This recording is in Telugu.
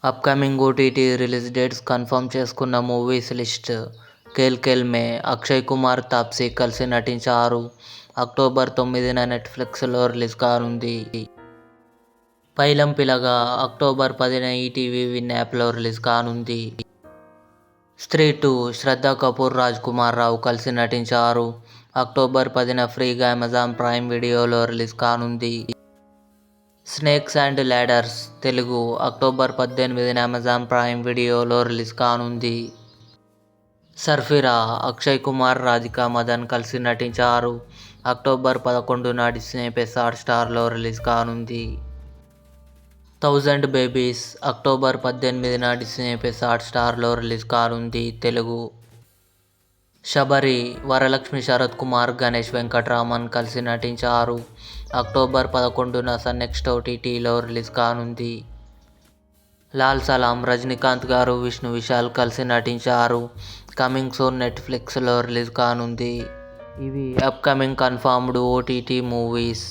Upcoming OTT release dates confirm చేసుకున్న మూవీస్ లిస్ట్. ఖేల్ ఖేల్ మే అక్షయ్ కుమార్, తాప్సీ కలిసి నటించారు. అక్టోబర్ 9న నెట్ఫ్లిక్స్లో రిలీజ్ కానుంది. పైలం పిలగా అక్టోబర్ 10న ఈటీవీ విన్ యాప్లో రిలీజ్ కానుంది. స్త్రీ 2 శ్రద్ధ కపూర్, రాజ్ కుమార్ రావు కలిసి నటించారు. అక్టోబర్ 10న ఫ్రీగా అమెజాన్ ప్రైమ్ వీడియోలో రిలీజ్ కానుంది. Snakes and ladders Telugu October 18న అమెజాన్ ప్రైమ్ వీడియోలో రిలీజ్ కానుంది. సర్ఫిరా అక్షయ్ కుమార్, రాధికా మదన్ కలిసి నటించారు. అక్టోబర్ 11న డిస్నీ+ హాట్‌స్టార్లో రిలీజ్ కానుంది. 1000 బేబీస్ అక్టోబర్ 18న డిస్నీ+ హాట్‌స్టార్లో రిలీజ్ కానుంది. తెలుగు. శబరి వరలక్ష్మి శరత్ కుమార్, గణేష్ వెంకట్రామన్ కలిసి నటించారు. అక్టోబర్ 11న సన్నెక్స్ట్ ఓటీటీలో రిలీజ్ కానుంది. లాల్ సలాం రజనీకాంత్ గారు, విష్ణు విశాల్ కలిసి నటించారు. కమింగ్ సూన్ నెట్ఫ్లిక్స్లో రిలీజ్ కానుంది. ఇవి అప్కమింగ్ కన్ఫర్మ్డ్ ఓటీటీ మూవీస్.